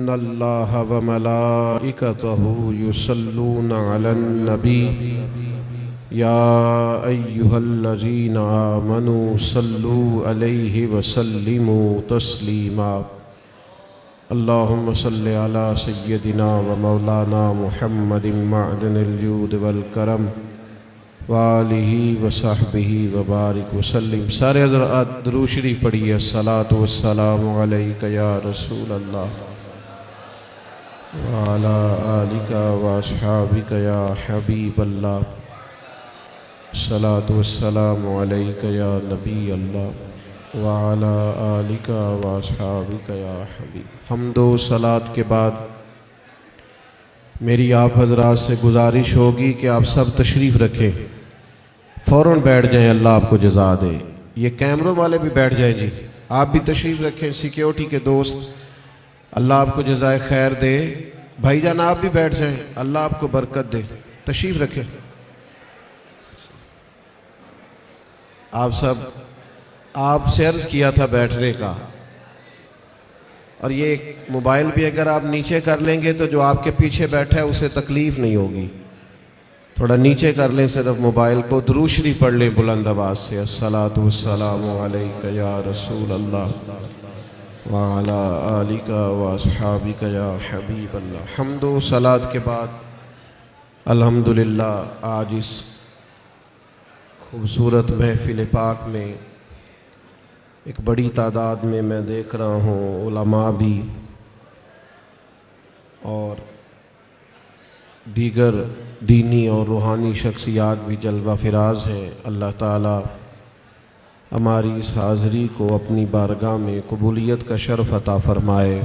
إن الله وملائكته يصلون على النبي يا أيها الذين آمنوا صلوا عليه وسلموا تسليما اللهم صل على سيدنا ومولانا محمد معدن الجود والكرم وآلہ وصحبہ وبارک وسلم۔ سارے حضرات درود شریف پڑھیے۔ الصلاۃ والسلام علیک یا رسول اللہ وعلی آلک واصحابک یا حبیب اللہ۔ الصلاۃ والسلام علیک یا نبی اللہ وعلی آلک واصحابک یا حبیب۔ حمد و صلاۃ کے بعد میری آپ حضرات سے گزارش ہوگی کہ آپ سب تشریف رکھیں، فوراً بیٹھ جائیں، اللہ آپ کو جزا دے۔ یہ کیمروں والے بھی بیٹھ جائیں جی، آپ بھی تشریف رکھیں، سیکیورٹی کے دوست، اللہ آپ کو جزائے خیر دے۔ بھائی جان آپ بھی بیٹھ جائیں، اللہ آپ کو برکت دے، تشریف رکھیں۔ آپ سب، آپ سے عرض کیا تھا بیٹھنے کا، اور یہ موبائل بھی اگر آپ نیچے کر لیں گے تو جو آپ کے پیچھے بیٹھا ہے اسے تکلیف نہیں ہوگی، تھوڑا نیچے کر لیں صرف موبائل کو۔ درود شریف پڑھ لیں بلند آواز سے۔ الصلاۃ والسلام علیک یا رسول اللہ وعلی آلک واصحابک یا حبیب اللہ۔ حمد و صلاۃ کے بعد الحمدللہ آج اس خوبصورت محفل پاک میں ایک بڑی تعداد میں دیکھ رہا ہوں علماء بھی اور دیگر دینی اور روحانی شخصیات بھی جلوہ فراز ہیں۔ اللہ تعالی ہماری اس حاضری کو اپنی بارگاہ میں قبولیت کا شرف عطا فرمائے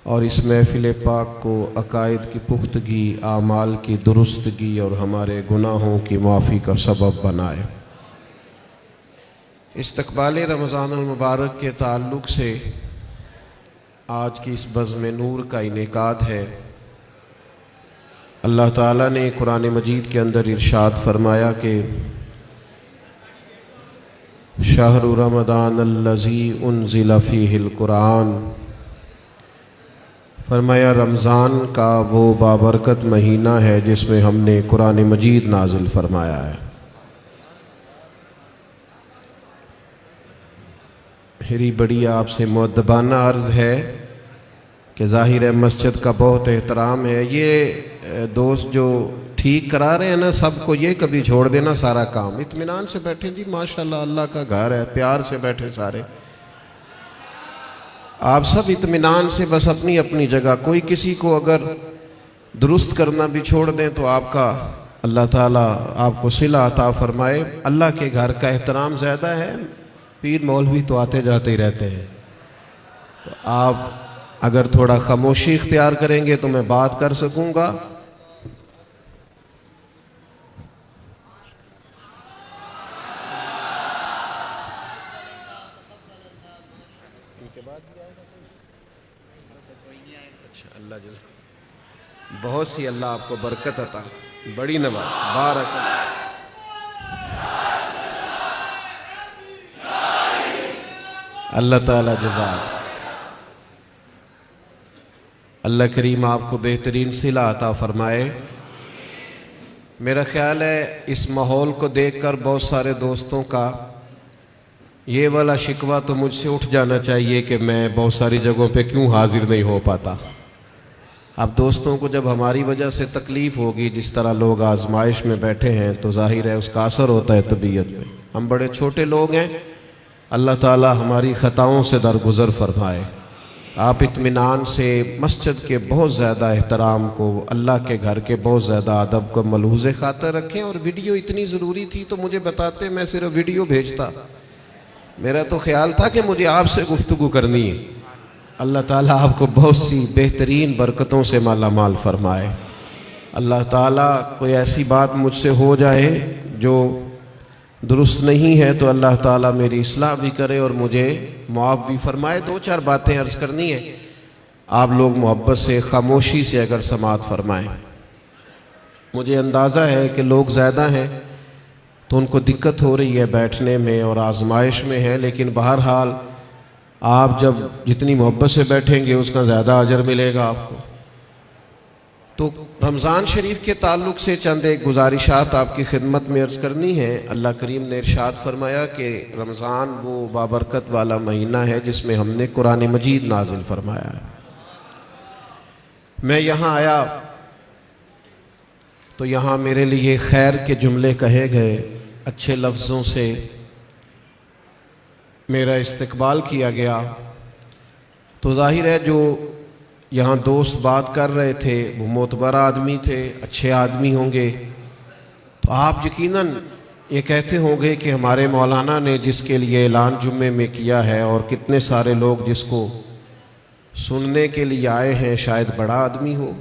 اور اس محفل پاک کو عقائد کی پختگی، اعمال کی درستگی اور ہمارے گناہوں کی معافی کا سبب بنائے۔ استقبال رمضان المبارک کے تعلق سے آج کی اس بزم نور کا انعقاد ہے۔ اللہ تعالیٰ نے قرآن مجید کے اندر ارشاد فرمایا کہ شہر رمضان الذی انزل فیہ القرآن، فرمایا رمضان کا وہ بابرکت مہینہ ہے جس میں ہم نے قرآن مجید نازل فرمایا ہے۔ میری بڑی آپ سے مؤدبانہ عرض ہے کہ ظاہر ہے مسجد کا بہت احترام ہے، یہ دوست جو ٹھیک کرا رہے ہیں نا سب کو یہ کبھی چھوڑ دینا سارا کام، اطمینان سے بیٹھیں جی، ماشاءاللہ اللہ کا گھر ہے، پیار سے بیٹھے سارے، آپ سب اطمینان سے بس اپنی اپنی جگہ، کوئی کسی کو اگر درست کرنا بھی چھوڑ دیں تو آپ کا اللہ تعالیٰ آپ کو صلہ عطا فرمائے۔ اللہ کے گھر کا احترام زیادہ ہے، پیر مولوی تو آتے جاتے ہی رہتے ہیں، تو آپ اگر تھوڑا خاموشی اختیار کریں گے تو میں بات کر سکوں گا۔ اچھا اللہ جزاک، بہت سی اللہ آپ کو برکت عطا، بڑی نواز، بارک اللہ تعالی جزاک۔ اللہ کریم آپ کو بہترین صلہ عطا فرمائے۔ میرا خیال ہے اس ماحول کو دیکھ کر بہت سارے دوستوں کا یہ والا شکوہ تو مجھ سے اٹھ جانا چاہیے کہ میں بہت ساری جگہوں پہ کیوں حاضر نہیں ہو پاتا۔ اب دوستوں کو جب ہماری وجہ سے تکلیف ہوگی، جس طرح لوگ آزمائش میں بیٹھے ہیں، تو ظاہر ہے اس کا اثر ہوتا ہے طبیعت پہ۔ ہم بڑے چھوٹے لوگ ہیں، اللہ تعالی ہماری خطاؤں سے درگزر فرمائے۔ آپ اطمینان سے مسجد کے بہت زیادہ احترام کو، اللہ کے گھر کے بہت زیادہ ادب کو ملحوظ خاطر رکھیں، اور ویڈیو اتنی ضروری تھی تو مجھے بتاتے، میں صرف ویڈیو بھیجتا۔ میرا تو خیال تھا کہ مجھے آپ سے گفتگو کرنی ہے۔ اللہ تعالیٰ آپ کو بہت سی بہترین برکتوں سے مالا مال فرمائے۔ اللہ تعالیٰ کوئی ایسی بات مجھ سے ہو جائے جو درست نہیں ہے تو اللہ تعالیٰ میری اصلاح بھی کرے اور مجھے معاف بھی فرمائے۔ دو چار باتیں عرض کرنی ہیں، آپ لوگ محبت سے خاموشی سے اگر سماعت فرمائیں۔ مجھے اندازہ ہے کہ لوگ زیادہ ہیں تو ان کو دقت ہو رہی ہے بیٹھنے میں اور آزمائش میں ہے، لیکن بہرحال آپ جب جتنی محبت سے بیٹھیں گے اس کا زیادہ اجر ملے گا آپ کو۔ تو رمضان شریف کے تعلق سے چند ایک گزارشات آپ کی خدمت میں عرض کرنی ہے۔ اللہ کریم نے ارشاد فرمایا کہ رمضان وہ بابرکت والا مہینہ ہے جس میں ہم نے قرآن مجید نازل فرمایا ہے۔ میں یہاں آیا تو یہاں میرے لیے خیر کے جملے کہے گئے، اچھے لفظوں سے میرا استقبال کیا گیا، تو ظاہر ہے جو یہاں دوست بات کر رہے تھے وہ معتبر آدمی تھے، اچھے آدمی ہوں گے، تو آپ یقیناً یہ کہتے ہوں گے کہ ہمارے مولانا نے جس کے لیے اعلان جمعے میں کیا ہے اور کتنے سارے لوگ جس کو سننے کے لیے آئے ہیں شاید بڑا آدمی ہو۔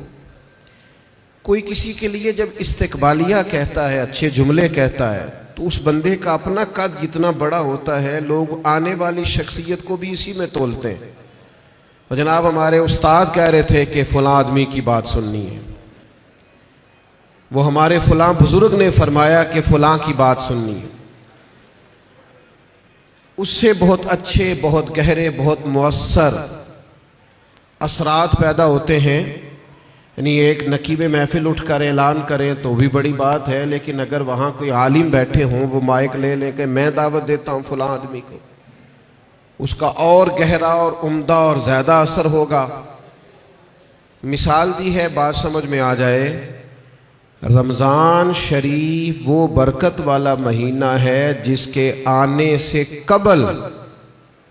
کوئی کسی کے لیے جب استقبالیہ کہتا ہے، اچھے جملے کہتا ہے، تو اس بندے کا اپنا قد جتنا بڑا ہوتا ہے لوگ آنے والی شخصیت کو بھی اسی میں تولتے ہیں۔ اور جناب ہمارے استاد کہہ رہے تھے کہ فلاں آدمی کی بات سننی ہے، وہ ہمارے فلاں بزرگ نے فرمایا کہ فلاں کی بات سننی ہے، اس سے بہت اچھے، بہت گہرے، بہت مؤثر اثرات پیدا ہوتے ہیں۔ یعنی ایک نقیب محفل اٹھ کر اعلان کریں تو بھی بڑی بات ہے، لیکن اگر وہاں کوئی عالم بیٹھے ہوں وہ مائک لے لے کے میں دعوت دیتا ہوں فلاں آدمی کو، اس کا اور گہرا اور عمدہ اور زیادہ اثر ہوگا۔ مثال دی ہے، بات سمجھ میں آ جائے۔ رمضان شریف وہ برکت والا مہینہ ہے جس کے آنے سے قبل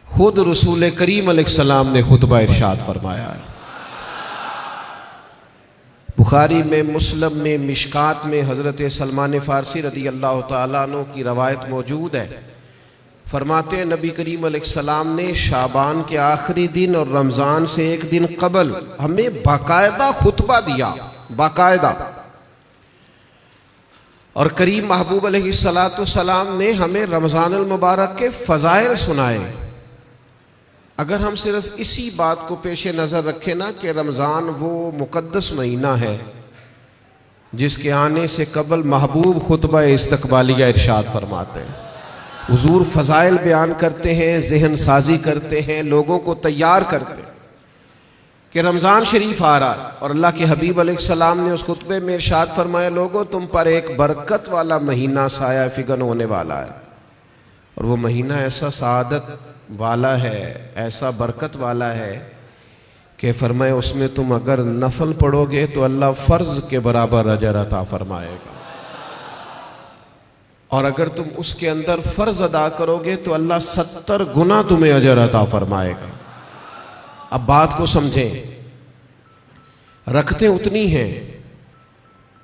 خود رسول کریم علیہ السلام نے خطبہ ارشاد فرمایا ہے۔ بخاری میں، مسلم میں، مشکات میں حضرت سلمان فارسی رضی اللہ تعالیٰ عنہ کی روایت موجود ہے۔ فرماتے ہیں نبی کریم علیہ السلام نے شعبان کے آخری دن اور رمضان سے ایک دن قبل ہمیں باقاعدہ خطبہ دیا، باقاعدہ، اور کریم محبوب علیہ السلام نے ہمیں رمضان المبارک کے فضائل سنائے۔ اگر ہم صرف اسی بات کو پیش نظر رکھیں نا کہ رمضان وہ مقدس مہینہ ہے جس کے آنے سے قبل محبوب خطبہ استقبالیہ ارشاد فرماتے ہیں، حضور فضائل بیان کرتے ہیں، ذہن سازی کرتے ہیں، لوگوں کو تیار کرتے ہیں کہ رمضان شریف آ رہا ہے، اور اللہ کے حبیب علیہ السلام نے اس خطبے میں ارشاد فرمایا لوگوں تم پر ایک برکت والا مہینہ سایہ فگن ہونے والا ہے، اور وہ مہینہ ایسا سعادت والا ہے، ایسا برکت والا ہے کہ فرمائے اس میں تم اگر نفل پڑھو گے تو اللہ فرض کے برابر اجر عطا فرمائے گا، اور اگر تم اس کے اندر فرض ادا کرو گے تو اللہ 70 گنا تمہیں اجر عطا فرمائے گا۔ اب بات کو سمجھیں، رکھتے اتنی ہیں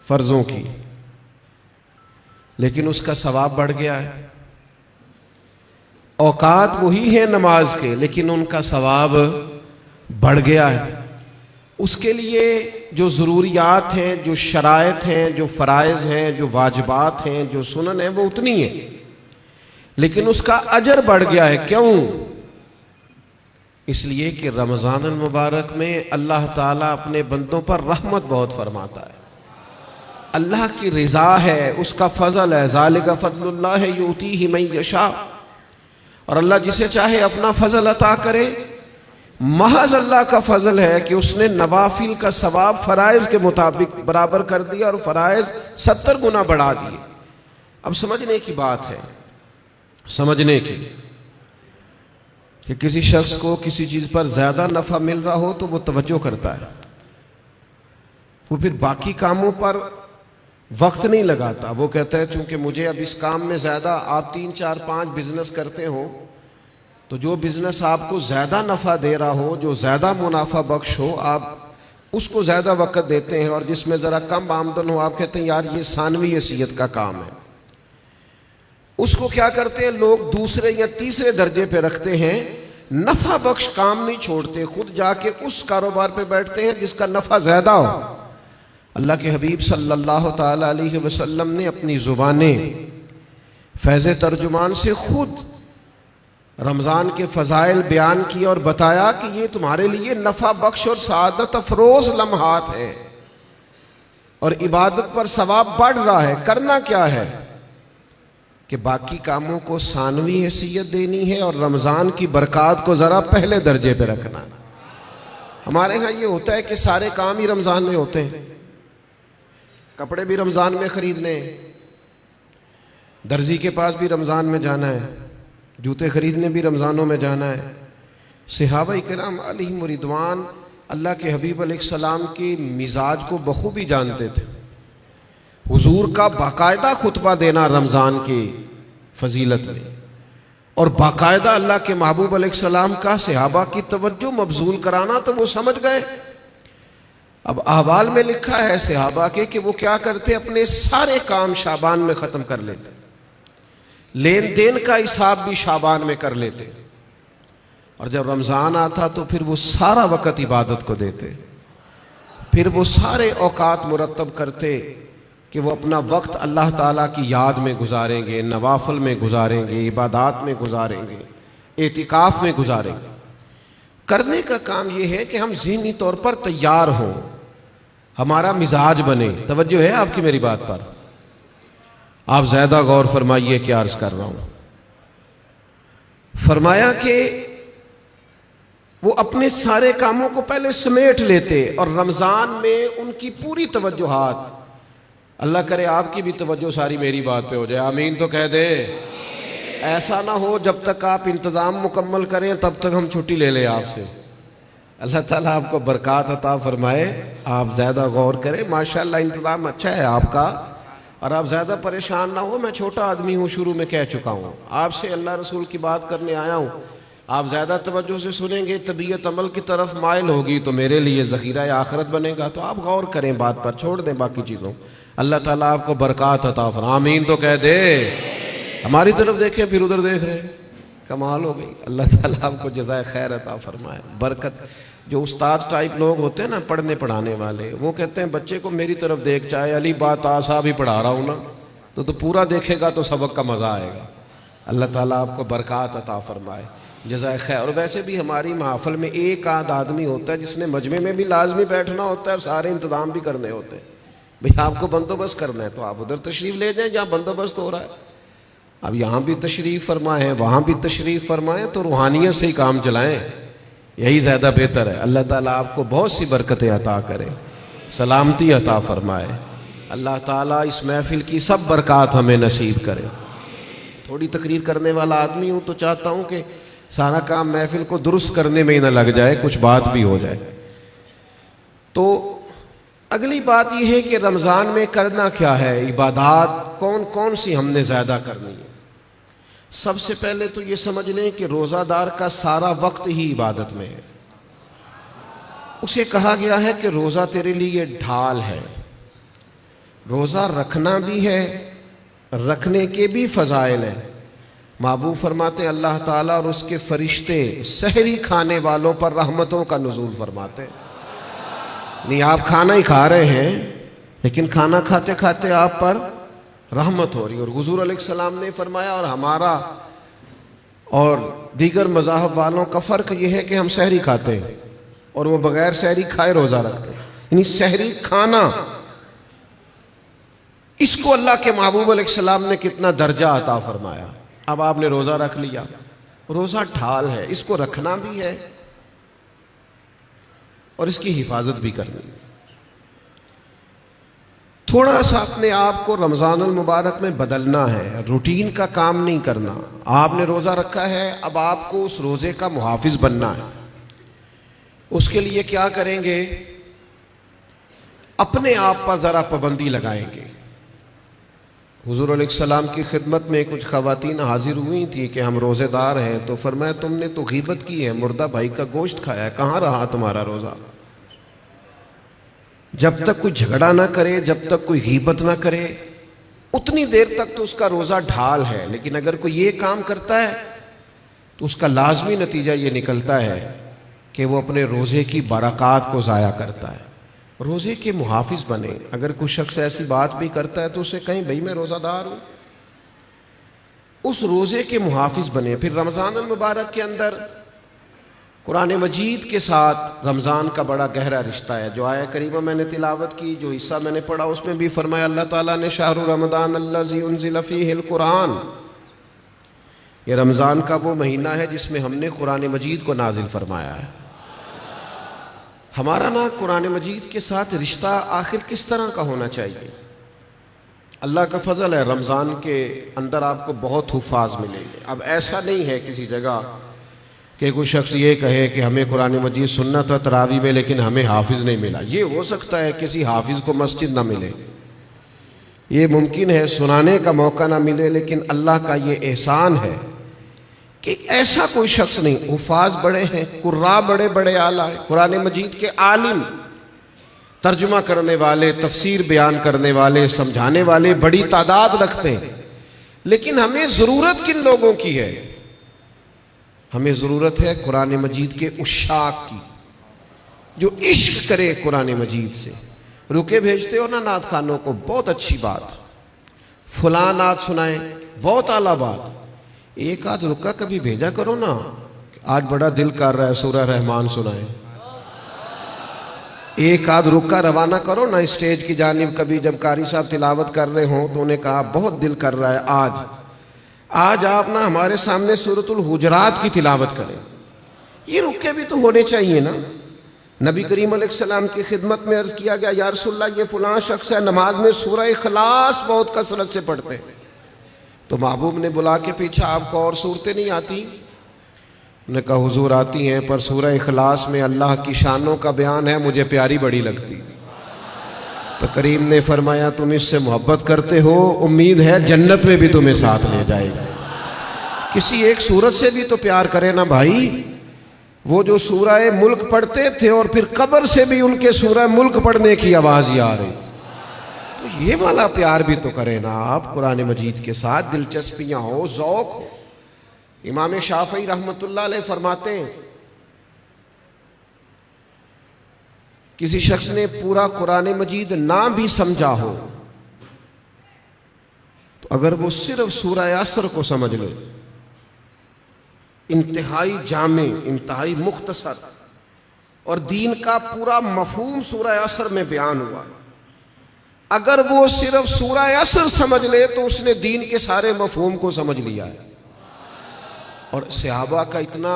فرضوں کی، لیکن اس کا ثواب بڑھ گیا ہے۔ اوقات وہی ہیں نماز کے، لیکن ان کا ثواب بڑھ گیا ہے۔ اس کے لیے جو ضروریات ہیں، جو شرائط ہیں، جو فرائض ہیں، جو واجبات ہیں، جو سنن ہیں، وہ اتنی ہیں، لیکن اس کا اجر بڑھ گیا ہے۔ کیوں؟ اس لیے کہ رمضان المبارک میں اللہ تعالیٰ اپنے بندوں پر رحمت بہت فرماتا ہے، اللہ کی رضا ہے، اس کا فضل ہے، ذالک فضل اللہ یؤتیہ من یشاء، اور اللہ جسے چاہے اپنا فضل عطا کرے۔ محض اللہ کا فضل ہے کہ اس نے نوافل کا ثواب فرائض کے مطابق برابر کر دیا اور فرائض 70 گنا بڑھا دیے۔ اب سمجھنے کی بات ہے، سمجھنے کی، کہ کسی شخص کو کسی چیز پر زیادہ نفع مل رہا ہو تو وہ توجہ کرتا ہے، وہ پھر باقی کاموں پر وقت نہیں لگاتا۔ وہ کہتا ہے چونکہ مجھے اب اس کام میں زیادہ، آپ 3 4 5 بزنس کرتے ہو تو جو بزنس آپ کو زیادہ نفع دے رہا ہو، جو زیادہ منافع بخش ہو، آپ اس کو زیادہ وقت دیتے ہیں، اور جس میں ذرا کم آمدن ہو آپ کہتے ہیں یار یہ ثانوی حیثیت کا کام ہے۔ اس کو کیا کرتے ہیں لوگ دوسرے یا تیسرے درجے پہ رکھتے ہیں، نفع بخش کام نہیں چھوڑتے، خود جا کے اس کاروبار پہ بیٹھتے ہیں جس کا نفع زیادہ ہو۔ اللہ کے حبیب صلی اللہ تعالی علیہ وسلم نے اپنی زبانیں فیض ترجمان سے خود رمضان کے فضائل بیان کیے اور بتایا کہ یہ تمہارے لیے نفع بخش اور سعادت افروز لمحات ہیں، اور عبادت پر ثواب بڑھ رہا ہے۔ کرنا کیا ہے کہ باقی کاموں کو ثانوی حیثیت دینی ہے اور رمضان کی برکات کو ذرا پہلے درجے پہ رکھنا. ہمارے ہاں یہ ہوتا ہے کہ سارے کام ہی رمضان میں ہوتے ہیں. کپڑے بھی رمضان میں خریدنے ہیں، درزی کے پاس بھی رمضان میں جانا ہے، جوتے خریدنے بھی رمضانوں میں جانا ہے. صحابہ کرام علیہم رضوان اللہ کے حبیب علیہ السلام کی مزاج کو بخوبی جانتے تھے. حضور کا باقاعدہ خطبہ دینا رمضان کی فضیلت میں، اور باقاعدہ اللہ کے محبوب علیہ السلام کا صحابہ کی توجہ مبذول کرانا، تو وہ سمجھ گئے. اب احوال میں لکھا ہے صحابہ کے کہ وہ کیا کرتے، اپنے سارے کام شعبان میں ختم کر لیتے، لین دین کا حساب بھی شعبان میں کر لیتے، اور جب رمضان آتا تو پھر وہ سارا وقت عبادت کو دیتے. پھر وہ سارے اوقات مرتب کرتے کہ وہ اپنا وقت اللہ تعالیٰ کی یاد میں گزاریں گے، نوافل میں گزاریں گے، عبادات میں گزاریں گے، اعتکاف میں گزاریں گے. کرنے کا کام یہ ہے کہ ہم ذہنی طور پر تیار ہوں، ہمارا مزاج بنے. توجہ ہے آپ کی میری بات پر؟ آپ زیادہ غور فرمائیے کیا عرض کر رہا ہوں. فرمایا کہ وہ اپنے سارے کاموں کو پہلے سمیٹ لیتے، اور رمضان میں ان کی پوری توجہات، اللہ کرے آپ کی بھی توجہ ساری میری بات پہ ہو جائے، آمین تو کہہ دے. ایسا نہ ہو جب تک آپ انتظام مکمل کریں تب تک ہم چھٹی لے لیں آپ سے. اللہ تعالیٰ آپ کو برکات عطا فرمائے. آپ زیادہ غور کریں، ماشاءاللہ انتظام اچھا ہے آپ کا، اور آپ زیادہ پریشان نہ ہو. میں چھوٹا آدمی ہوں، شروع میں کہہ چکا ہوں، آپ سے اللہ رسول کی بات کرنے آیا ہوں. آپ زیادہ توجہ سے سنیں گے، طبیعت عمل کی طرف مائل ہوگی تو میرے لیے ذخیرہ آخرت بنے گا. تو آپ غور کریں بات پر، چھوڑ دیں باقی چیزوں. اللہ تعالیٰ آپ کو برکات عطا فرمائے، آمین تو کہہ دے. ہماری طرف دیکھیں پھر ادھر دیکھ رہے ہیں، کمال ہو گئی. اللہ تعالیٰ آپ کو جزائے خیر عطا فرمائے، برکت. جو استاد ٹائپ لوگ ہوتے ہیں نا، پڑھنے پڑھانے والے، وہ کہتے ہیں بچے کو میری طرف دیکھ، چاہے علی بات آسا بھی پڑھا رہا ہوں نا، تو پورا دیکھے گا تو سبق کا مزہ آئے گا. اللہ تعالیٰ آپ کو برکات عطا فرمائے، جزائے خیر. اور ویسے بھی ہماری محفل میں ایک آدھ آدمی ہوتا ہے جس نے مجمع میں بھی لازمی بیٹھنا ہوتا ہے اور سارے انتظام بھی کرنے ہوتے ہیں. بھئی آپ کو بندوبست کرنا ہے تو آپ ادھر تشریف لے جائیں جہاں بندوبست ہو رہا ہے. اب یہاں بھی تشریف فرمائیں، وہاں بھی تشریف فرمائیں، تو روحانیت سے ہی کام چلائیں، یہی زیادہ بہتر ہے. اللہ تعالیٰ آپ کو بہت سی برکتیں عطا کرے، سلامتی عطا فرمائے. اللہ تعالیٰ اس محفل کی سب برکات ہمیں نصیب کرے. تھوڑی تقریر کرنے والا آدمی ہوں تو چاہتا ہوں کہ سارا کام محفل کو درست کرنے میں ہی نہ لگ جائے، کچھ بات بھی ہو جائے. تو اگلی بات یہ ہے کہ رمضان میں کرنا کیا ہے، عبادات کون کون سی ہم نے زیادہ کرنی ہے. سب سے پہلے تو یہ سمجھ لیں کہ روزہ دار کا سارا وقت ہی عبادت میں ہے. اسے کہا گیا ہے کہ روزہ تیرے لیے ڈھال ہے. روزہ رکھنا بھی ہے، رکھنے کے بھی فضائل ہیں. محبوب فرماتے اللہ تعالیٰ اور اس کے فرشتے سحری کھانے والوں پر رحمتوں کا نزول فرماتے ہیں. نہیں آپ کھانا ہی کھا رہے ہیں لیکن کھانا کھاتے کھاتے آپ پر رحمت ہو رہی. اور حضور علیہ السلام نے فرمایا، اور ہمارا اور دیگر مذاہب والوں کا فرق یہ ہے کہ ہم سحری کھاتے ہیں اور وہ بغیر سحری کھائے روزہ رکھتے ہیں. یعنی سحری کھانا، اس کو اللہ کے محبوب علیہ السلام نے کتنا درجہ عطا فرمایا. اب آپ نے روزہ رکھ لیا، روزہ ڈھال ہے، اس کو رکھنا بھی ہے اور اس کی حفاظت بھی کرنی. تھوڑا سا اپنے آپ کو رمضان المبارک میں بدلنا ہے، روٹین کا کام نہیں کرنا. آپ نے روزہ رکھا ہے، اب آپ کو اس روزے کا محافظ بننا ہے. اس کے لیے کیا کریں گے؟ اپنے آپ پر ذرا پابندی لگائیں گے. حضور علیہ السلام کی خدمت میں کچھ خواتین حاضر ہوئی تھی کہ ہم روزے دار ہیں، تو فرمایا تم نے تو غیبت کی ہے، مردہ بھائی کا گوشت کھایا ہے، کہاں رہا تمہارا روزہ؟ جب تک کوئی جھگڑا نہ کرے، جب تک کوئی غیبت نہ کرے، اتنی دیر تک تو اس کا روزہ ڈھال ہے. لیکن اگر کوئی یہ کام کرتا ہے تو اس کا لازمی نتیجہ یہ نکلتا ہے کہ وہ اپنے روزے کی برکات کو ضائع کرتا ہے. روزے کے محافظ بنے. اگر کوئی شخص ایسی بات بھی کرتا ہے تو اسے کہیں بھئی میں روزہ دار ہوں، اس روزے کے محافظ بنے. پھر رمضان المبارک کے اندر قرآن مجید کے ساتھ رمضان کا بڑا گہرا رشتہ ہے. جو آیہ کریمہ میں نے تلاوت کی، جو حصہ میں نے پڑھا، اس میں بھی فرمایا اللہ تعالیٰ نے شہر رمضان الذی انزل فیہ القرآن، یہ رمضان کا وہ مہینہ ہے جس میں ہم نے قرآن مجید کو نازل فرمایا ہے. ہمارا نا قرآن مجید کے ساتھ رشتہ آخر کس طرح کا ہونا چاہیے؟ اللہ کا فضل ہے، رمضان کے اندر آپ کو بہت حفاظ ملیں گے. اب ایسا نہیں ہے کسی جگہ کہ کوئی شخص یہ کہے کہ ہمیں قرآن مجید سننا تھا تراویح میں لیکن ہمیں حافظ نہیں ملا. یہ ہو سکتا ہے کسی حافظ کو مسجد نہ ملے، یہ ممکن ہے سنانے کا موقع نہ ملے، لیکن اللہ کا یہ احسان ہے کہ ایسا کوئی شخص نہیں. حفاظ بڑے ہیں، قراء بڑے بڑے اعلیٰ ہیں، قرآن مجید کے عالم، ترجمہ کرنے والے، تفسیر بیان کرنے والے، سمجھانے والے بڑی تعداد رکھتے ہیں. لیکن ہمیں ضرورت کن لوگوں کی ہے؟ ہمیں ضرورت ہے قرآن مجید کے عشاق کی، جو عشق کرے قرآن مجید سے. رکے بھیجتے ہو نا نعت خوانوں کو، بہت اچھی بات، فلاں نعت سنائیں، بہت اعلیٰ بات. ایک آدھ رکا کبھی بھیجا کرو نا، آج بڑا دل کر رہا ہے سورہ رحمان سنائیں. ایک آدھ رکا روانہ کرو نا اسٹیج کی جانب. کبھی جب قاری صاحب تلاوت کر رہے ہوں تو انہیں کہا بہت دل کر رہا ہے آج آپ نا ہمارے سامنے سورۃ الحجرات کی تلاوت کریں. یہ رکے بھی تو ہونے چاہیے نا. نبی کریم علیہ السلام کی خدمت میں عرض کیا گیا یا رسول اللہ یہ فلاں شخص ہے نماز میں سورہ اخلاص بہت کثرت سے پڑھتے ہیں. تو محبوب نے بلا کے پوچھا آپ کو اور صورتیں نہیں آتی؟ انہوں نے کہا حضور آتی ہیں، پر سورہ اخلاص میں اللہ کی شانوں کا بیان ہے، مجھے پیاری بڑی لگتی. تو کریم نے فرمایا تم اس سے محبت کرتے ہو، امید ہے جنت میں بھی تمہیں ساتھ لے جائے گا. کسی ایک سورت سے بھی تو پیار کرے نا بھائی. وہ جو سورہ ملک پڑھتے تھے اور پھر قبر سے بھی ان کے سورہ ملک پڑھنے کی آواز ہی آ رہی، تو یہ والا پیار بھی تو کرے نا آپ. قرآن مجید کے ساتھ دلچسپیاں ہو، ذوق ہو. امام شافعی رحمۃ اللہ علیہ فرماتے ہیں کسی شخص نے پورا قرآن مجید نہ بھی سمجھا ہو تو اگر وہ صرف سورہ عصر کو سمجھ لے، انتہائی جامع، انتہائی مختصر، اور دین کا پورا مفہوم سورہ عصر میں بیان ہوا، اگر وہ صرف سورہ عصر سمجھ لے تو اس نے دین کے سارے مفہوم کو سمجھ لیا ہے. اور صحابہ کا اتنا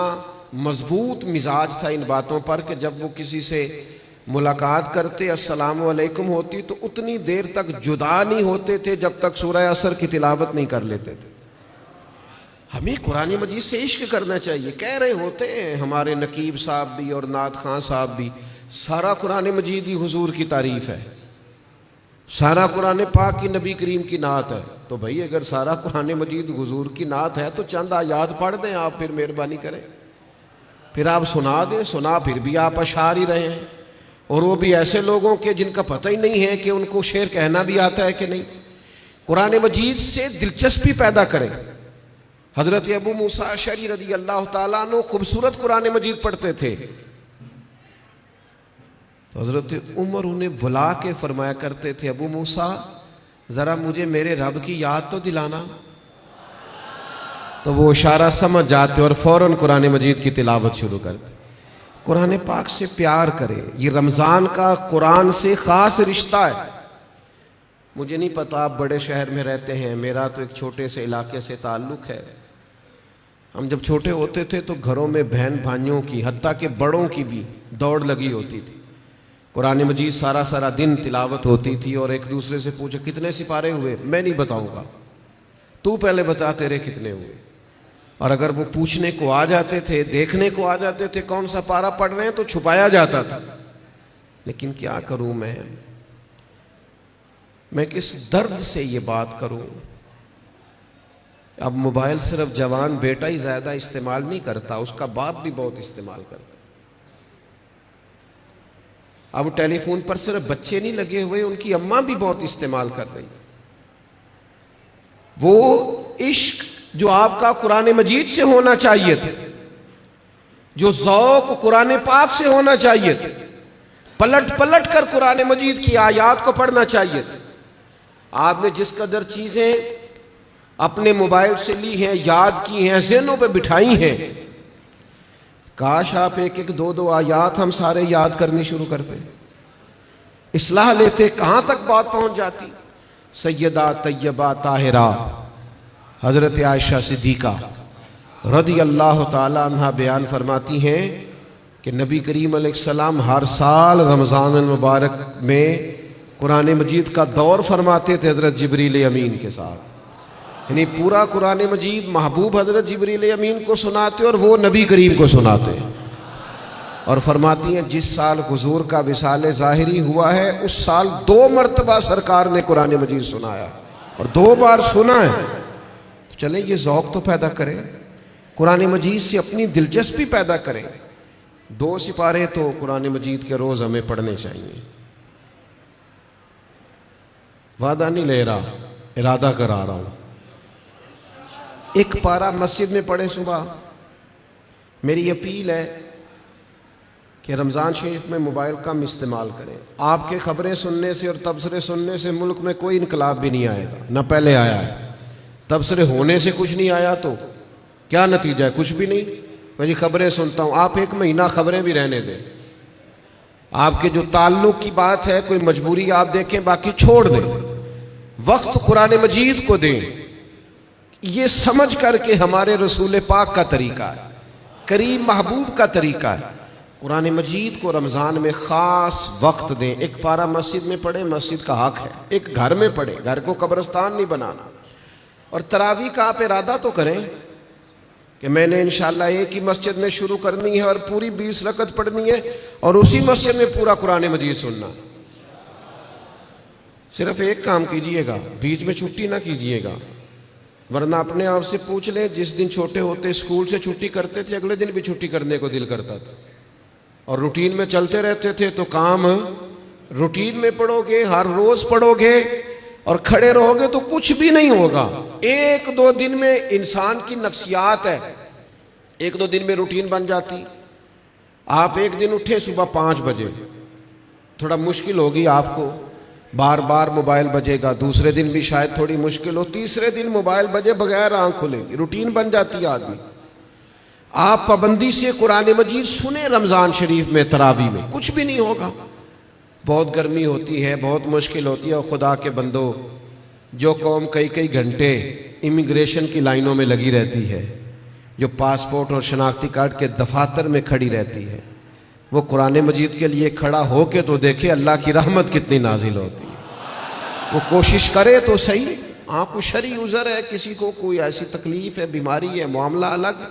مضبوط مزاج تھا ان باتوں پر کہ جب وہ کسی سے ملاقات کرتے، السلام علیکم ہوتی، تو اتنی دیر تک جدا نہیں ہوتے تھے جب تک سورہ عصر کی تلاوت نہیں کر لیتے تھے. ہمیں قرآن مجید سے عشق کرنا چاہیے. کہہ رہے ہوتے ہیں ہمارے نقیب صاحب بھی اور نعت خان صاحب بھی، سارا قرآن مجید ہی حضور کی تعریف ہے، سارا قرآن پاک کی نبی کریم کی نعت ہے. تو بھائی اگر سارا قرآن مجید حضور کی نعت ہے تو چند آیات پڑھ دیں آپ، پھر مہربانی کریں، پھر آپ سنا دیں. سنا پھر بھی آپ اشعار ہی رہے ہیں، اور وہ بھی ایسے لوگوں کے جن کا پتہ ہی نہیں ہے کہ ان کو شعر کہنا بھی آتا ہے کہ نہیں. قرآن مجید سے دلچسپی پیدا کریں. حضرت ابو موسیٰ اشعری رضی اللہ تعالیٰ عنہ خوبصورت قرآن مجید پڑھتے تھے. تو حضرت عمر انہیں بلا کے فرمایا کرتے تھے ابو موسیٰ ذرا مجھے میرے رب کی یاد تو دلانا. تو وہ اشارہ سمجھ جاتے اور فوراً قرآن مجید کی تلاوت شروع کرتے. قرآن پاک سے پیار کرے. یہ رمضان کا قرآن سے خاص رشتہ ہے. مجھے نہیں پتا آپ بڑے شہر میں رہتے ہیں، میرا تو ایک چھوٹے سے علاقے سے تعلق ہے. ہم جب چھوٹے ہوتے تھے تو گھروں میں بہن بھائیوں کی، حتیٰ کہ بڑوں کی بھی دوڑ لگی ہوتی تھی. قرآن مجید سارا دن تلاوت ہوتی تھی، اور ایک دوسرے سے پوچھے کتنے سپارے ہوئے، میں نہیں بتاؤں گا، تو پہلے بتا تیرے کتنے ہوئے. اور اگر وہ پوچھنے کو آ جاتے تھے، دیکھنے کو آ جاتے تھے کون سا پارا پڑھ رہے ہیں، تو چھپایا جاتا تھا. لیکن کیا کروں میں کس درد سے یہ بات کروں. اب موبائل صرف جوان بیٹا ہی زیادہ استعمال نہیں کرتا، اس کا باپ بھی بہت استعمال کرتا. اب ٹیلی فون پر صرف بچے نہیں لگے ہوئے، ان کی اماں بھی بہت استعمال کر رہی. وہ عشق جو آپ کا قرآن مجید سے ہونا چاہیے تھا، جو ذوق قرآن پاک سے ہونا چاہیے تھا، پلٹ کر قرآن مجید کی آیات کو پڑھنا چاہیے تھا. آپ نے جس قدر چیزیں اپنے موبائل سے لی ہیں، یاد کی ہیں، ذہنوں پہ بٹھائی ہیں، کاش آپ ایک ایک دو دو آیات ہم سارے یاد کرنی شروع کرتے، اصلاح لیتے، کہاں تک بات پہنچ جاتی۔ سیدہ طیبہ طاہرہ حضرت عائشہ صدیقہ رضی اللہ تعالی عنہ بیان فرماتی ہیں کہ نبی کریم علیہ السلام ہر سال رمضان المبارک میں قرآن مجید کا دور فرماتے تھے حضرت جبریل امین کے ساتھ، یعنی پورا قرآن مجید محبوب حضرت جبریل امین کو سناتے اور وہ نبی کریم کو سناتے، اور فرماتی ہیں جس سال حضور کا وصال ظاہری ہوا ہے اس سال 2 مرتبہ سرکار نے قرآن مجید سنایا، اور 2 بار سنا ہے۔ چلیں یہ ذوق تو پیدا کریں، قرآن مجید سے اپنی دلچسپی پیدا کریں۔ 2 سپارے تو قرآن مجید کے روز ہمیں پڑھنے چاہیے۔ وعدہ نہیں لے رہا، ارادہ کرا رہا ہوں، 1 پارہ مسجد میں پڑھیں صبح۔ میری اپیل ہے کہ رمضان شریف میں موبائل کم استعمال کریں۔ آپ کے خبریں سننے سے اور تبصرے سننے سے ملک میں کوئی انقلاب بھی نہیں آئے گا، نہ پہلے آیا ہے۔ تبصرے ہونے سے کچھ نہیں آیا تو کیا نتیجہ ہے؟ کچھ بھی نہیں۔ میں جی خبریں سنتا ہوں، آپ 1 مہینہ خبریں بھی رہنے دیں۔ آپ کے جو تعلق کی بات ہے، کوئی مجبوری آپ دیکھیں، باقی چھوڑ دیں، وقت قرآن مجید کو دیں، یہ سمجھ کر کہ ہمارے رسول پاک کا طریقہ ہے، کریم محبوب کا طریقہ ہے۔ قرآن مجید کو رمضان میں خاص وقت دیں۔ 1 پارہ مسجد میں پڑھیں، مسجد کا حق ہے، 1 گھر میں پڑھیں، گھر کو قبرستان نہیں بنانا۔ اور تراویح کا آپ ارادہ تو کریں کہ میں نے انشاءاللہ ایک ہی مسجد میں شروع کرنی ہے اور پوری 20 رکعت پڑھنی ہے، اور اسی مسجد میں پورا قرآن مجید سننا۔ صرف ایک کام کیجئے گا، بیچ میں چھٹی نہ کیجئے گا، ورنہ اپنے آپ سے پوچھ لیں، جس دن چھوٹے ہوتے اسکول سے چھٹی کرتے تھے اگلے دن بھی چھٹی کرنے کو دل کرتا تھا، اور روٹین میں چلتے رہتے تھے، تو کام روٹین میں پڑھو گے، ہر روز پڑھو گے اور کھڑے رہو گے تو کچھ بھی نہیں ہوگا۔ 1-2 دن میں انسان کی نفسیات ہے، 1-2 دن میں روٹین بن جاتی۔ آپ ایک دن اٹھیں صبح 5 بجے، تھوڑا مشکل ہوگی آپ کو، بار بار موبائل بجے گا، دوسرے دن بھی شاید تھوڑی مشکل ہو، تیسرے دن موبائل بجے بغیر آنکھ کھلے گی، روٹین بن جاتی ہے آدمی۔ آپ پابندی سے قرآن مجید سنیں رمضان شریف میں، تراویح میں، کچھ بھی نہیں ہوگا۔ بہت گرمی ہوتی ہے، بہت مشکل ہوتی ہے، اور خدا کے بندو، جو قوم کئی گھنٹے امیگریشن کی لائنوں میں لگی رہتی ہے، جو پاسپورٹ اور شناختی کارڈ کے دفاتر میں کھڑی رہتی ہے، وہ قرآن مجید کے لیے کھڑا ہو کے تو دیکھے اللہ کی رحمت کتنی نازل ہوتی ہے۔ وہ کوشش کرے تو صحیح۔ ہاں کوئی شرعی عذر ہے، کسی کو کوئی ایسی تکلیف ہے، بیماری ہے، معاملہ الگ،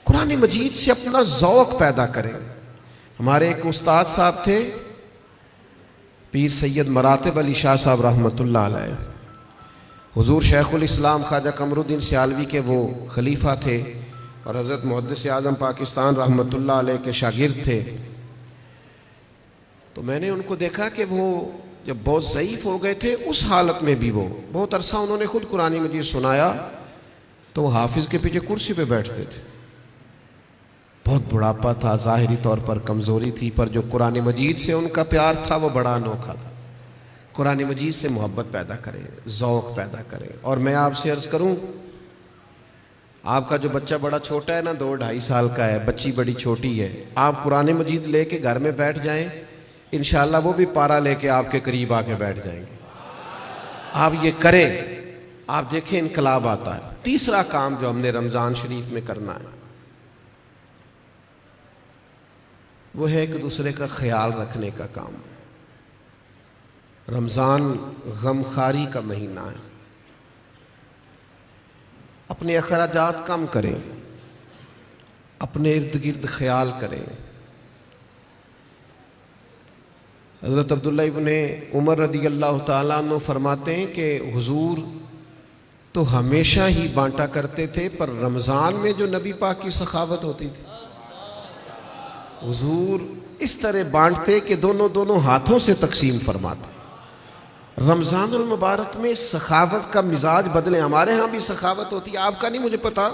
قرآن مجید سے اپنا ذوق پیدا کریں۔ ہمارے ایک استاد صاحب تھے، پیر سید مراتب علی شاہ صاحب رحمۃ اللہ علیہ، حضور شیخ الاسلام خواجہ قمر الدین سیالوی کے وہ خلیفہ تھے، اور حضرت محدث اعظم پاکستان رحمۃ اللہ علیہ کے شاگرد تھے۔ تو میں نے ان کو دیکھا کہ وہ جب بہت ضعیف ہو گئے تھے، اس حالت میں بھی وہ بہت عرصہ انہوں نے خود قرآن مجید سنایا، تو وہ حافظ کے پیچھے کرسی پہ بیٹھتے تھے۔ بہت بڑھاپا تھا، ظاہری طور پر کمزوری تھی، پر جو قرآن مجید سے ان کا پیار تھا وہ بڑا انوکھا تھا۔ قرآن مجید سے محبت پیدا کریں، ذوق پیدا کریں۔ اور میں آپ سے عرض کروں، آپ کا جو بچہ بڑا چھوٹا ہے نا، 2-2.5 سال کا ہے، بچی بڑی چھوٹی ہے، آپ قرآن مجید لے کے گھر میں بیٹھ جائیں، انشاءاللہ وہ بھی پارہ لے کے آپ کے قریب آ کے بیٹھ جائیں گے۔ آپ یہ کریں، آپ دیکھیں انقلاب آتا ہے۔ تیسرا کام جو ہم نے رمضان شریف میں کرنا ہے، وہ ہے ایک دوسرے کا خیال رکھنے کا کام۔ رمضان غمخواری کا مہینہ ہے، اپنے اخراجات کم کریں، اپنے ارد گرد خیال کریں۔ حضرت عبداللہ ابن عمر رضی اللہ تعالیٰ عنہ فرماتے ہیں کہ حضور تو ہمیشہ ہی بانٹا کرتے تھے، پر رمضان میں جو نبی پاک کی سخاوت ہوتی تھی، حضور اس طرح بانٹتے کہ دونوں ہاتھوں سے تقسیم فرماتے۔ رمضان المبارک میں سخاوت کا مزاج بدلیں۔ ہمارے ہاں بھی سخاوت ہوتی ہے، آپ کا نہیں مجھے پتا،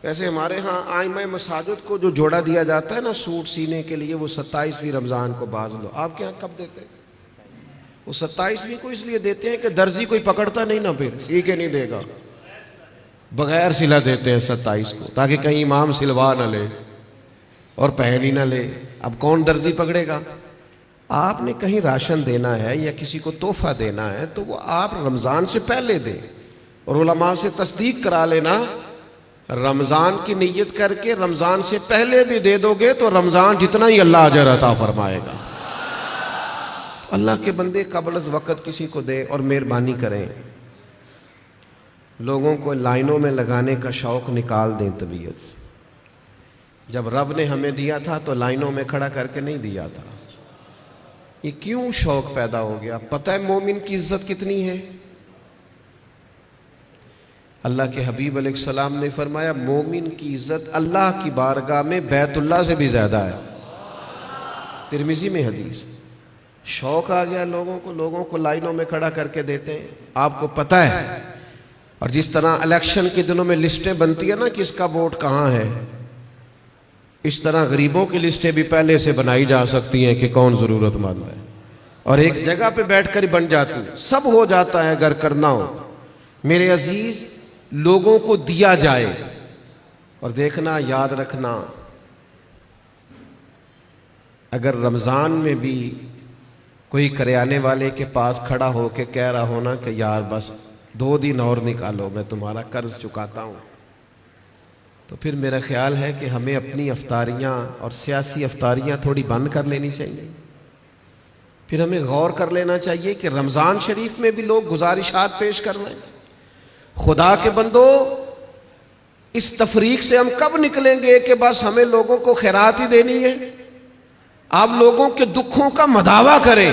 ویسے ہمارے ہاں آئمہ مساجد کو جو جوڑا دیا جاتا ہے نا سوٹ سینے کے لیے، وہ 27ویں رمضان کو باز لو۔ آپ کے ہاں کب دیتے ہیں؟ وہ 27ویں کو اس لیے دیتے ہیں کہ درزی کوئی پکڑتا نہیں نا، پھر سی کے نہیں دے گا، بغیر سلا دیتے ہیں 27 کو، تاکہ کہیں امام سلوا نہ لے۔ اور پہن ہی نہ لے. اب کون درزی پکڑے گا؟ آپ نے کہیں راشن دینا ہے یا کسی کو تحفہ دینا ہے تو وہ آپ رمضان سے پہلے دیں، اور علماء سے تصدیق کرا لینا، رمضان کی نیت کر کے رمضان سے پہلے بھی دے دو گے تو رمضان جتنا ہی اللہ اجر عطا فرمائے گا. اللہ کے بندے قبل از وقت کسی کو دیں اور مہربانی کریں. لوگوں کو لائنوں میں لگانے کا شوق نکال دیں طبیعت سے. جب رب نے ہمیں دیا تھا تو لائنوں میں کھڑا کر کے نہیں دیا تھا. یہ کیوں شوق پیدا ہو گیا؟ پتہ ہے مومن کی عزت کتنی ہے؟ اللہ کے حبیب علیہ السلام نے فرمایا مومن کی عزت اللہ کی بارگاہ میں بیت اللہ سے بھی زیادہ ہے. ترمذی میں حدیث. شوق آ گیا لوگوں کو لائنوں میں کھڑا کر کے دیتے ہیں. آپ کو پتہ ہے، اور جس طرح الیکشن کے دنوں میں لسٹیں بنتی ہیں نا کہ اس کا ووٹ کہاں ہے، اس طرح غریبوں کی لسٹیں بھی پہلے سے بنائی جا سکتی ہیں کہ کون ضرورت مند ہے، اور ایک جگہ پہ بیٹھ کر ہی بن جاتی ہیں. سب ہو جاتا ہے اگر کرنا ہو. میرے عزیز، لوگوں کو دیا جائے. اور دیکھنا، یاد رکھنا، اگر رمضان میں بھی کوئی کریانے والے کے پاس کھڑا ہو کے کہہ رہا ہونا کہ یار بس 2 دن اور نکالو میں تمہارا قرض چکاتا ہوں، تو پھر میرا خیال ہے کہ ہمیں اپنی افطاریاں اور سیاسی افطاریاں تھوڑی بند کر لینی چاہیے. پھر ہمیں غور کر لینا چاہیے کہ رمضان شریف میں بھی لوگ گزارشات پیش کر رہے ہیں. خدا کے بندو، اس تفریق سے ہم کب نکلیں گے کہ بس ہمیں لوگوں کو خیرات ہی دینی ہے؟ آپ لوگوں کے دکھوں کا مداوع کریں،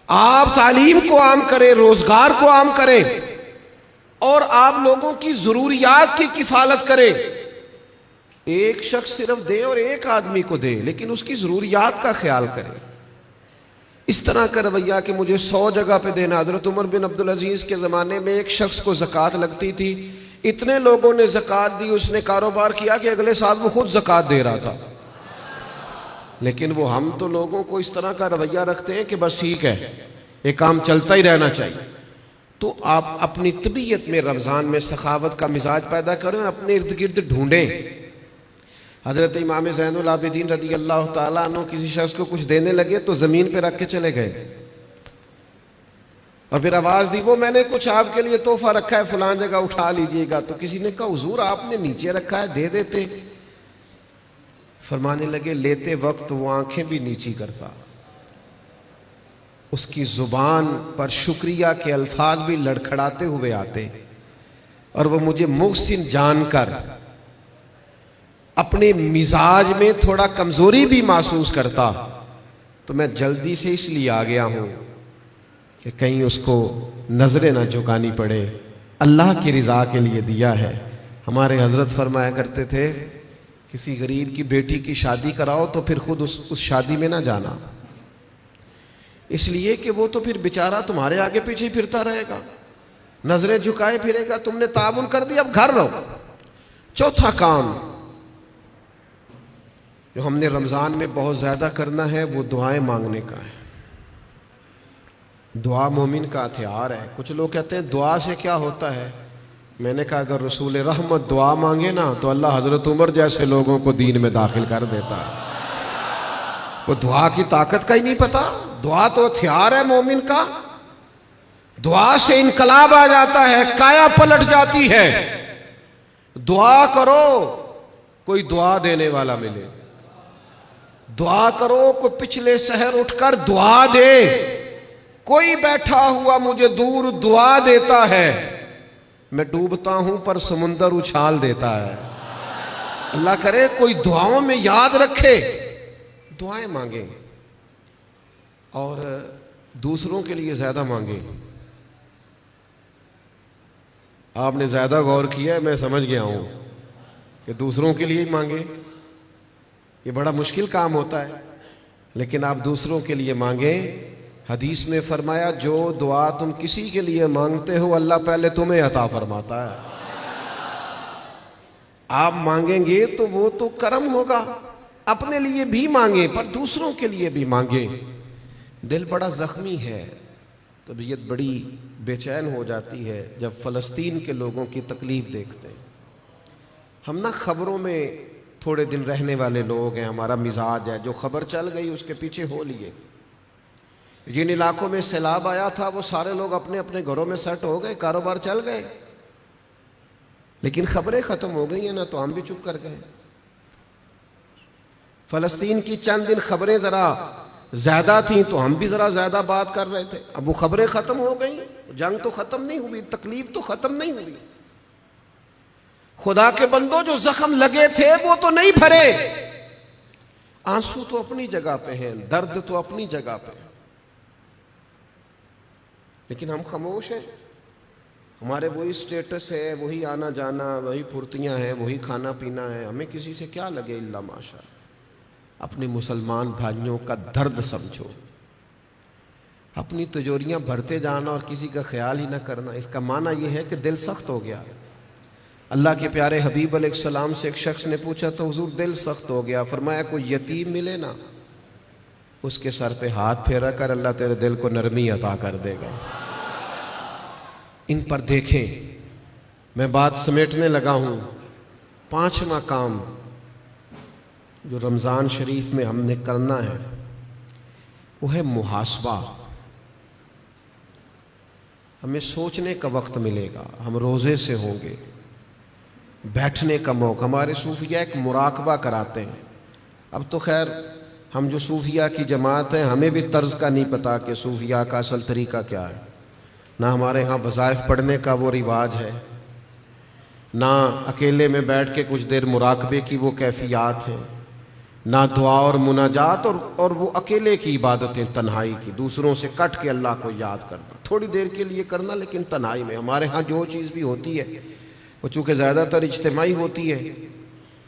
آپ تعلیم کو عام کریں، روزگار کو عام کریں، اور آپ لوگوں کی ضروریات کی کفالت کریں. ایک شخص صرف دے اور ایک آدمی کو دے، لیکن اس کی ضروریات کا خیال کریں. اس طرح کا رویہ کہ مجھے 100 جگہ پہ دینا. حضرت عمر بن عبدالعزیز کے زمانے میں ایک شخص کو زکوٰۃ لگتی تھی، اتنے لوگوں نے زکوٰۃ دی، اس نے کاروبار کیا کہ اگلے سال وہ خود زکوٰۃ دے رہا تھا. لیکن وہ ہم تو لوگوں کو اس طرح کا رویہ رکھتے ہیں کہ بس ٹھیک ہے، یہ کام چلتا ہی رہنا چاہیے. تو آپ اپنی طبیعت میں رمضان میں سخاوت کا مزاج پیدا کریں اور اپنے ارد گرد ڈھونڈیں. حضرت امام زین العابدین رضی اللہ تعالیٰ عنہ کسی شخص کو کچھ دینے لگے تو زمین پہ رکھ کے چلے گئے، اور پھر آواز دی وہ میں نے کچھ آپ کے لیے تحفہ رکھا ہے فلان جگہ اٹھا لیجئے گا. تو کسی نے کہا حضور آپ نے نیچے رکھا ہے، دے دیتے. فرمانے لگے لیتے وقت وہ آنکھیں بھی نیچی کرتا، اس کی زبان پر شکریہ کے الفاظ بھی لڑکھڑاتے ہوئے آتے، اور وہ مجھے محسن جان کر اپنے مزاج میں تھوڑا کمزوری بھی محسوس کرتا. تو میں جلدی سے اس لیے آ گیا ہوں کہ کہیں اس کو نظریں نہ جھکانی پڑے، اللہ کی رضا کے لیے دیا ہے. ہمارے حضرت فرمایا کرتے تھے کسی غریب کی بیٹی کی شادی کراؤ تو پھر خود اس شادی میں نہ جانا، اس لیے کہ وہ تو پھر بیچارہ تمہارے آگے پیچھے پھرتا رہے گا، نظریں جھکائے پھرے گا. تم نے تعاون کر دیا، اب گھر رہو. چوتھا کام جو ہم نے رمضان میں بہت زیادہ کرنا ہے وہ دعائیں مانگنے کا ہے. دعا مومن کا ہتھیار ہے. کچھ لوگ کہتے ہیں دعا سے کیا ہوتا ہے؟ میں نے کہا اگر رسول رحمت دعا مانگے نا تو اللہ حضرت عمر جیسے لوگوں کو دین میں داخل کر دیتا ہے. کو دعا کی طاقت کا ہی نہیں پتا. دعا تو ہتھیار ہے مومن کا. دعا سے انقلاب آ جاتا ہے، کایا پلٹ جاتی ہے. دعا کرو کوئی دعا دینے والا ملے، دعا کرو کوئی پچھلے سحر اٹھ کر دعا دے. کوئی بیٹھا ہوا مجھے دور دعا دیتا ہے، میں ڈوبتا ہوں پر سمندر اچھال دیتا ہے. اللہ کرے کوئی دعاؤں میں یاد رکھے. دعائیں مانگیں اور دوسروں کے لیے زیادہ مانگیں. آپ نے زیادہ غور کیا ہے، میں سمجھ گیا ہوں کہ دوسروں کے لیے ہی مانگیں. یہ بڑا مشکل کام ہوتا ہے، لیکن آپ دوسروں کے لیے مانگیں. حدیث میں فرمایا جو دعا تم کسی کے لیے مانگتے ہو اللہ پہلے تمہیں عطا فرماتا ہے. آپ مانگیں گے تو وہ تو کرم ہوگا. اپنے لیے بھی مانگیں پر دوسروں کے لیے بھی مانگیں. دل بڑا زخمی ہے، طبیعت بڑی بے چین ہو جاتی ہے جب فلسطین کے لوگوں کی تکلیف دیکھتے ہیں. ہم نہ خبروں میں تھوڑے دن رہنے والے لوگ ہیں، ہمارا مزاج ہے، جو خبر چل گئی اس کے پیچھے ہو لیے۔ جن علاقوں میں سیلاب آیا تھا وہ سارے لوگ اپنے اپنے گھروں میں سیٹ ہو گئے، کاروبار چل گئے، لیکن خبریں ختم ہو گئی ہیں نا، تو ہم بھی چپ کر گئے۔ فلسطین کی چند دن خبریں ذرا زیادہ تھیں تو ہم بھی ذرا زیادہ بات کر رہے تھے، اب وہ خبریں ختم ہو گئیں، جنگ تو ختم نہیں ہوئی، تکلیف تو ختم نہیں ہوئی۔ خدا کے بندوں، جو زخم لگے تھے وہ تو نہیں بھرے، آنسو تو اپنی جگہ پہ ہیں، درد تو اپنی جگہ پہ، لیکن ہم خاموش ہیں۔ ہمارے وہی سٹیٹس ہے، وہی آنا جانا، وہی پھرتیاں ہیں، وہی کھانا پینا ہے، ہمیں کسی سے کیا لگے الا ماشاء اللہ۔ اپنے مسلمان بھائیوں کا درد سمجھو، اپنی تجوریاں بھرتے جانا اور کسی کا خیال ہی نہ کرنا، اس کا معنی یہ ہے کہ دل سخت ہو گیا۔ اللہ کے پیارے حبیب علیہ السلام سے ایک شخص نے پوچھا تو حضور دل سخت ہو گیا، فرمایا کوئی یتیم ملے نا، اس کے سر پہ ہاتھ پھیرا کر، اللہ تیرے دل کو نرمی عطا کر دے گا۔ ان پر دیکھیں، میں بات سمیٹنے لگا ہوں۔ 5واں کام جو رمضان شریف میں ہم نے کرنا ہے وہ ہے محاسبہ۔ ہمیں سوچنے کا وقت ملے گا، ہم روزے سے ہوں گے، بیٹھنے کا موقع۔ ہمارے صوفیہ ایک مراقبہ کراتے ہیں۔ اب تو خیر ہم جو صوفیہ کی جماعت ہیں، ہمیں بھی طرز کا نہیں پتا کہ صوفیہ کا اصل طریقہ کیا ہے، نہ ہمارے ہاں وظائف پڑھنے کا وہ رواج ہے، نہ اکیلے میں بیٹھ کے کچھ دیر مراقبے کی وہ کیفیات ہیں، نہ دعا اور مناجات اور وہ اکیلے کی عبادتیں تنہائی کی، دوسروں سے کٹ کے اللہ کو یاد کرنا، تھوڑی دیر کے لیے کرنا لیکن تنہائی میں۔ ہمارے ہاں جو چیز بھی ہوتی ہے وہ چونکہ زیادہ تر اجتماعی ہوتی ہے،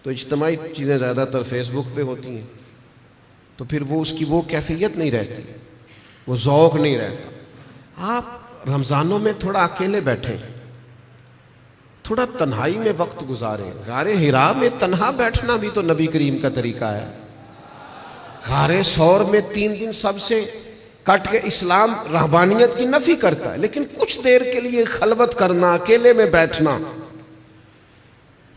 تو اجتماعی چیزیں زیادہ تر فیس بک پہ ہوتی ہیں، تو پھر وہ اس کی وہ کیفیت نہیں رہتی، وہ ذوق نہیں رہتا۔ آپ رمضانوں میں تھوڑا اکیلے بیٹھیں، تھوڑا تنہائی میں وقت گزاریں۔ غار حرا میں تنہا بیٹھنا بھی تو نبی کریم کا طریقہ ہے۔ غار ثور میں 3 دن سب سے کٹ کے اسلام رہبانیت کی نفی کرتا ہے، لیکن کچھ دیر کے لیے خلوت کرنا، اکیلے میں بیٹھنا،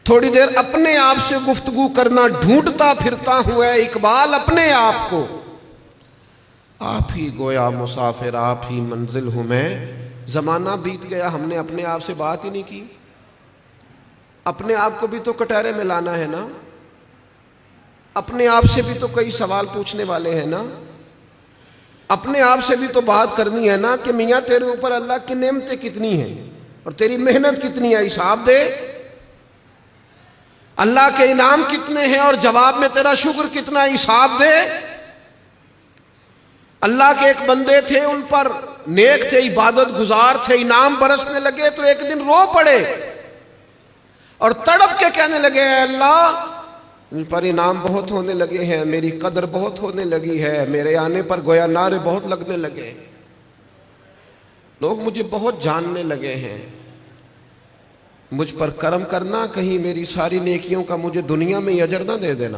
تھوڑی دیر اپنے آپ سے گفتگو کرنا۔ ڈھونڈتا پھرتا ہوں اے اقبال اپنے آپ کو، آپ ہی گویا مسافر، آپ ہی منزل ہوں میں۔ زمانہ بیت گیا، ہم نے اپنے آپ سے بات ہی نہیں کی۔ اپنے آپ کو بھی تو کٹہرے میں لانا ہے نا، اپنے آپ سے بھی تو کئی سوال پوچھنے والے ہیں نا، اپنے آپ سے بھی تو بات کرنی ہے نا کہ میاں تیرے اوپر اللہ کی نعمتیں کتنی ہیں اور تیری محنت کتنی ہے، حساب دے۔ اللہ کے انعام کتنے ہیں اور جواب میں تیرا شکر کتنا ہے، حساب دے۔ اللہ کے ایک بندے تھے، ان پر نیک تھے، عبادت گزار تھے، انعام برسنے لگے تو ایک دن رو پڑے اور تڑپ کے کہنے لگے اے اللہ، ان پر انعام بہت ہونے لگے ہیں، میری قدر بہت ہونے لگی ہے، میرے آنے پر گویا نعرے بہت لگنے لگے، لوگ مجھے بہت جاننے لگے ہیں، مجھ پر کرم کرنا، کہیں میری ساری نیکیوں کا مجھے دنیا میں اجر نہ دے دینا،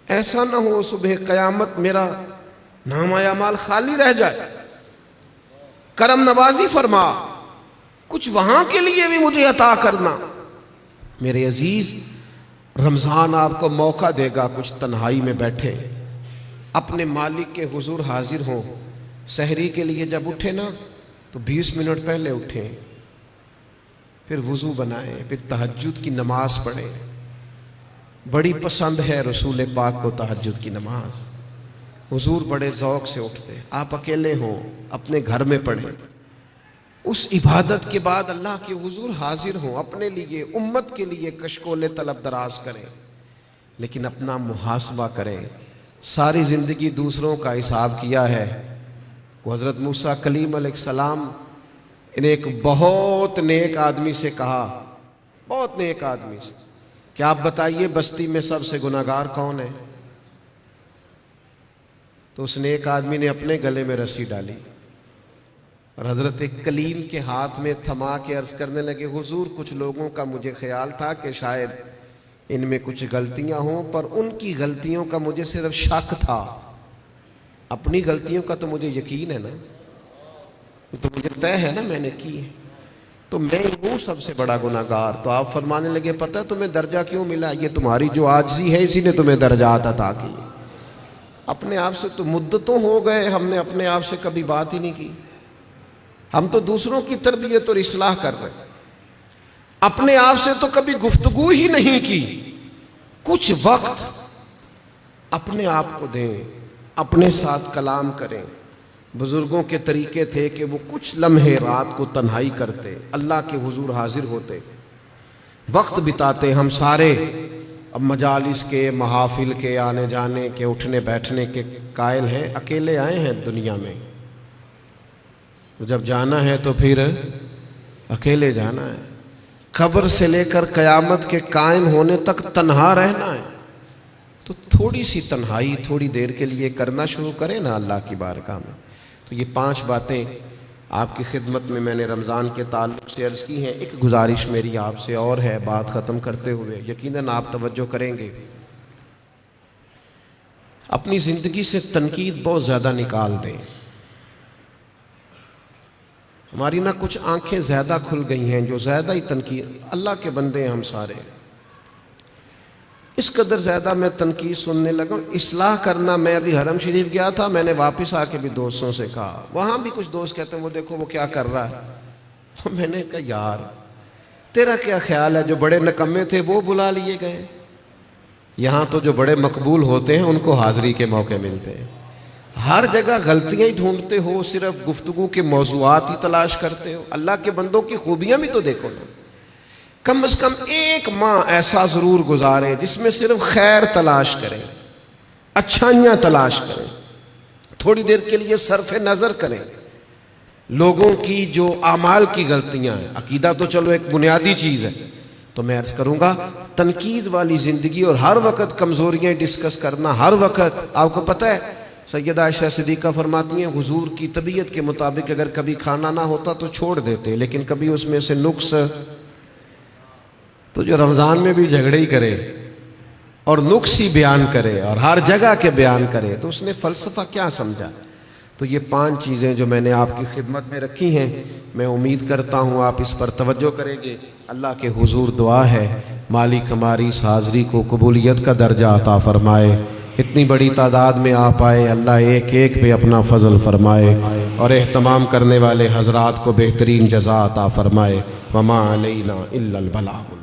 ایسا نہ ہو صبح قیامت میرا نامہ اعمال خالی رہ جائے، کرم نوازی فرما، کچھ وہاں کے لیے بھی مجھے عطا کرنا۔ میرے عزیز، رمضان آپ کو موقع دے گا کچھ تنہائی میں بیٹھے، اپنے مالک کے حضور حاضر ہوں۔ سحری کے لیے جب اٹھے نا تو 20 منٹ پہلے اٹھیں، پھر وضو بنائیں، پھر تہجد کی نماز پڑھیں۔ بڑی پسند ہے رسول پاک کو تہجد کی نماز، حضور بڑے ذوق سے اٹھتے۔ آپ اکیلے ہوں اپنے گھر میں پڑھیں، اس عبادت کے بعد اللہ کے حضور حاضر ہوں، اپنے لیے امت کے لیے کشکول طلب دراز کریں، لیکن اپنا محاسبہ کریں۔ ساری زندگی دوسروں کا حساب کیا ہے۔ وہ حضرت موسیٰ کلیم علیہ السلام نے ایک بہت نیک آدمی سے کہا، بہت نیک آدمی سے، کہ آپ بتائیے بستی میں سب سے گناہگار کون ہے؟ تو اس نیک آدمی نے اپنے گلے میں رسی ڈالی اور حضرت کلیم کے ہاتھ میں تھما کے عرض کرنے لگے، حضور کچھ لوگوں کا مجھے خیال تھا کہ شاید ان میں کچھ غلطیاں ہوں، پر ان کی غلطیوں کا مجھے صرف شک تھا، اپنی غلطیوں کا تو مجھے یقین ہے نا، تو مجھے طے ہے نا میں نے کی ہے۔ تو میں ہوں سب سے بڑا گناہگار. تو آپ فرمانے لگے پتہ تمہیں درجہ کیوں ملا؟ یہ تمہاری جو عاجزی ہے اسی نے تمہیں درجات عطا کی. اپنے آپ سے تو مدتوں ہو گئے ہم نے اپنے آپ سے کبھی بات ہی نہیں کی. ہم تو دوسروں کی تربیت اور اصلاح کر رہے ہیں, اپنے آپ سے تو کبھی گفتگو ہی نہیں کی. کچھ وقت اپنے آپ کو دیں, اپنے ساتھ کلام کریں. بزرگوں کے طریقے تھے کہ وہ کچھ لمحے رات کو تنہائی کرتے, اللہ کے حضور حاضر ہوتے, وقت بتاتے. ہم سارے اب مجالس کے, محافل کے, آنے جانے کے, اٹھنے بیٹھنے کے قائل ہیں, اکیلے آئے ہیں دنیا میں. جب جانا ہے تو پھر اکیلے جانا ہے. قبر سے لے کر قیامت کے قائم ہونے تک تنہا رہنا ہے. تو تھوڑی سی تنہائی تھوڑی دیر کے لیے کرنا شروع کریں نا اللہ کی بارگاہ میں. تو یہ 5 باتیں آپ کی خدمت میں نے رمضان کے تعلق سے عرض کی ہیں. ایک گزارش میری آپ سے اور ہے بات ختم کرتے ہوئے, یقیناً آپ توجہ کریں گے. اپنی زندگی سے تنقید بہت زیادہ نکال دیں. ہماری نہ کچھ آنکھیں زیادہ کھل گئی ہیں جو زیادہ ہی تنقید. اللہ کے بندے ہیں ہم سارے, اس قدر زیادہ میں تنقید سننے لگا. اصلاح کرنا, میں ابھی حرم شریف گیا تھا, میں نے واپس آ کے بھی دوستوں سے کہا, وہاں بھی کچھ دوست کہتے ہیں وہ دیکھو وہ کیا کر رہا ہے. میں نے کہا یار تیرا کیا خیال ہے, جو بڑے نکمے تھے وہ بلا لیے گئے, یہاں تو جو بڑے مقبول ہوتے ہیں ان کو حاضری کے موقع ملتے ہیں. ہر جگہ غلطیاں ہی ڈھونڈتے ہو, صرف گفتگو کے موضوعات ہی تلاش کرتے ہو. اللہ کے بندوں کی خوبیاں بھی تو دیکھو نا. کم از کم 1 ماہ ایسا ضرور گزارے جس میں صرف خیر تلاش کریں, اچھائیاں تلاش کریں, تھوڑی دیر کے لیے صرف نظر کریں لوگوں کی جو اعمال کی غلطیاں ہیں. عقیدہ تو چلو ایک بنیادی چیز ہے. تو میں عرض کروں گا تنقید والی زندگی اور ہر وقت کمزوریاں ڈسکس کرنا, ہر وقت. آپ کو پتہ ہے سیدہ عائشہ صدیقہ فرماتی ہیں حضور کی طبیعت کے مطابق اگر کبھی کھانا نہ ہوتا تو چھوڑ دیتے, لیکن کبھی اس میں سے نقص, تو جو رمضان میں بھی جھگڑے ہی کرے اور نقص ہی بیان کرے اور ہر جگہ کے بیان کرے تو اس نے فلسفہ کیا سمجھا. تو یہ 5 چیزیں جو میں نے آپ کی خدمت میں رکھی ہیں, میں امید کرتا ہوں آپ اس پر توجہ کریں گے. اللہ کے حضور دعا ہے مالک ہماری اس حاضری کو قبولیت کا درجہ عطا فرمائے. اتنی بڑی تعداد میں آپ آئے, اللہ ایک ایک پہ اپنا فضل فرمائے اور اہتمام کرنے والے حضرات کو بہترین جزا عطا فرمائے. وما علینا الا البلاغ.